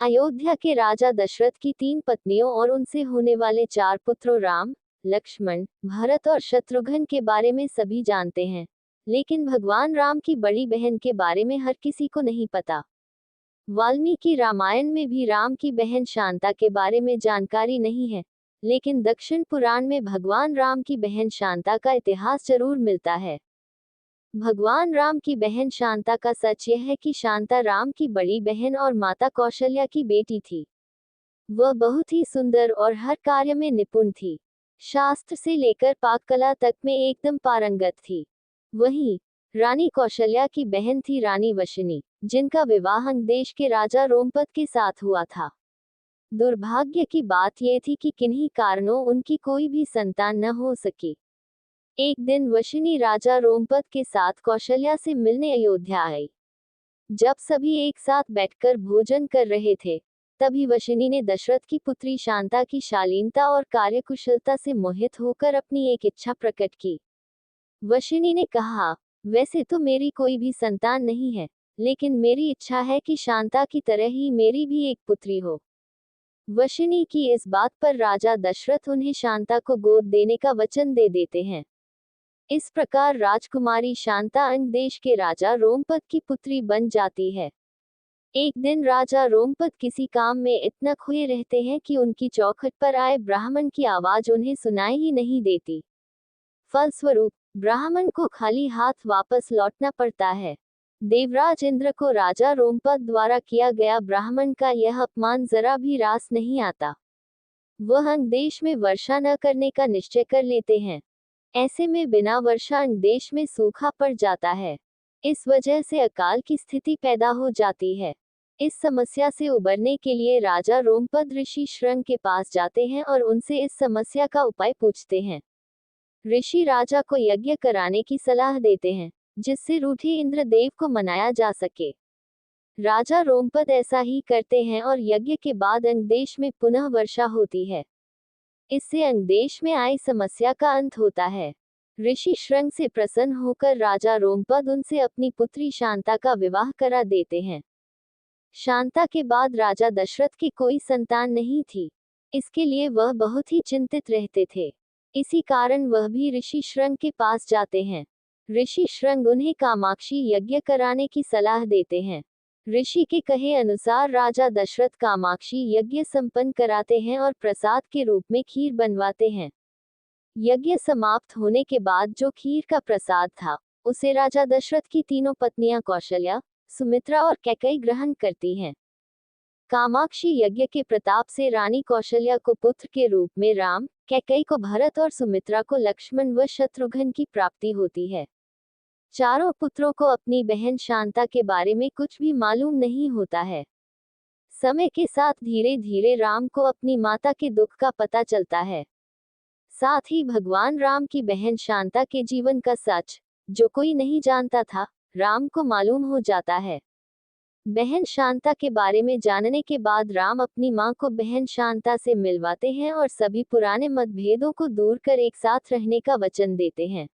अयोध्या के राजा दशरथ की 3 पत्नियों और उनसे होने वाले 4 पुत्रों राम, लक्ष्मण, भरत और शत्रुघ्न के बारे में सभी जानते हैं, लेकिन भगवान राम की बड़ी बहन के बारे में हर किसी को नहीं पता। वाल्मीकि रामायण में भी राम की बहन शांता के बारे में जानकारी नहीं है, लेकिन दक्षिण पुराण में भगवान राम की बहन शांता का इतिहास जरूर मिलता है। भगवान राम की बहन शांता का सच यह है कि शांता राम की बड़ी बहन और माता कौशल्या की बेटी थी। वह बहुत ही सुंदर और हर कार्य में निपुण थी। शास्त्र से लेकर पाक कला तक में एकदम पारंगत थी। वहीं रानी कौशल्या की बहन थी रानी वशिनी, जिनका विवाह अंग देश के राजा रोमपद के साथ हुआ था। दुर्भाग्य की बात यह थी कि किन्हीं कारणों उनकी कोई भी संतान न हो सकी। एक दिन वशिनी राजा रोमपद के साथ कौशल्या से मिलने अयोध्या आई। जब सभी एक साथ बैठकर भोजन कर रहे थे, तभी वशिनी ने दशरथ की पुत्री शांता की शालीनता और कार्यकुशलता से मोहित होकर अपनी एक इच्छा प्रकट की। वशिनी ने कहा, वैसे तो मेरी कोई भी संतान नहीं है, लेकिन मेरी इच्छा है कि शांता की तरह ही मेरी भी एक पुत्री हो। वशिनी की इस बात पर राजा दशरथ उन्हें शांता को गोद देने का वचन दे देते हैं। इस प्रकार राजकुमारी शांता अंग देश के राजा रोमपद की पुत्री बन जाती है। एक दिन राजा रोमपद किसी काम में इतना खोए रहते हैं कि उनकी चौखट पर आए ब्राह्मण की आवाज उन्हें सुनाई ही नहीं देती। फलस्वरूप ब्राह्मण को खाली हाथ वापस लौटना पड़ता है। देवराज इंद्र को राजा रोमपद द्वारा किया गया ब्राह्मण का यह अपमान जरा भी रास नहीं आता। वह अंग देश में वर्षा न करने का निश्चय कर लेते हैं। ऐसे में बिना वर्षा अंग देश में सूखा पड़ जाता है। इस वजह से अकाल की स्थिति पैदा हो जाती है। इस समस्या से उबरने के लिए राजा रोमपद ऋषि श्रृंग के पास जाते हैं और उनसे इस समस्या का उपाय पूछते हैं। ऋषि राजा को यज्ञ कराने की सलाह देते हैं, जिससे रूठे इंद्रदेव को मनाया जा सके। राजा रोमपद ऐसा ही करते हैं और यज्ञ के बाद अंग देश में पुनः वर्षा होती है। इससे अंग देश में आई समस्या का अंत होता है। ऋषि श्रृंग से प्रसन्न होकर राजा रोमपद उनसे अपनी पुत्री शांता का विवाह करा देते हैं। शांता के बाद राजा दशरथ की कोई संतान नहीं थी। इसके लिए वह बहुत ही चिंतित रहते थे। इसी कारण वह भी ऋषि श्रृंग के पास जाते हैं। ऋषि श्रृंग उन्हें कामाक्षी यज्ञ कराने की सलाह देते हैं। ऋषि के कहे अनुसार राजा दशरथ कामाक्षी यज्ञ संपन्न कराते हैं और प्रसाद के रूप में खीर बनवाते हैं। यज्ञ समाप्त होने के बाद जो खीर का प्रसाद था, उसे राजा दशरथ की तीनों पत्नियां कौशल्या, सुमित्रा और कैकेयी ग्रहण करती हैं। कामाक्षी यज्ञ के प्रताप से रानी कौशल्या को पुत्र के रूप में राम, कैकेयी को भरत और सुमित्रा को लक्ष्मण व शत्रुघ्न की प्राप्ति होती है। चारों पुत्रों को अपनी बहन शांता के बारे में कुछ भी मालूम नहीं होता है। समय के साथ धीरे धीरे राम को अपनी माता के दुख का पता चलता है। साथ ही भगवान राम की बहन शांता के जीवन का सच, जो कोई नहीं जानता था, राम को मालूम हो जाता है। बहन शांता के बारे में जानने के बाद राम अपनी मां को बहन शांता से मिलवाते हैं और सभी पुराने मतभेदों को दूर कर एक साथ रहने का वचन देते हैं।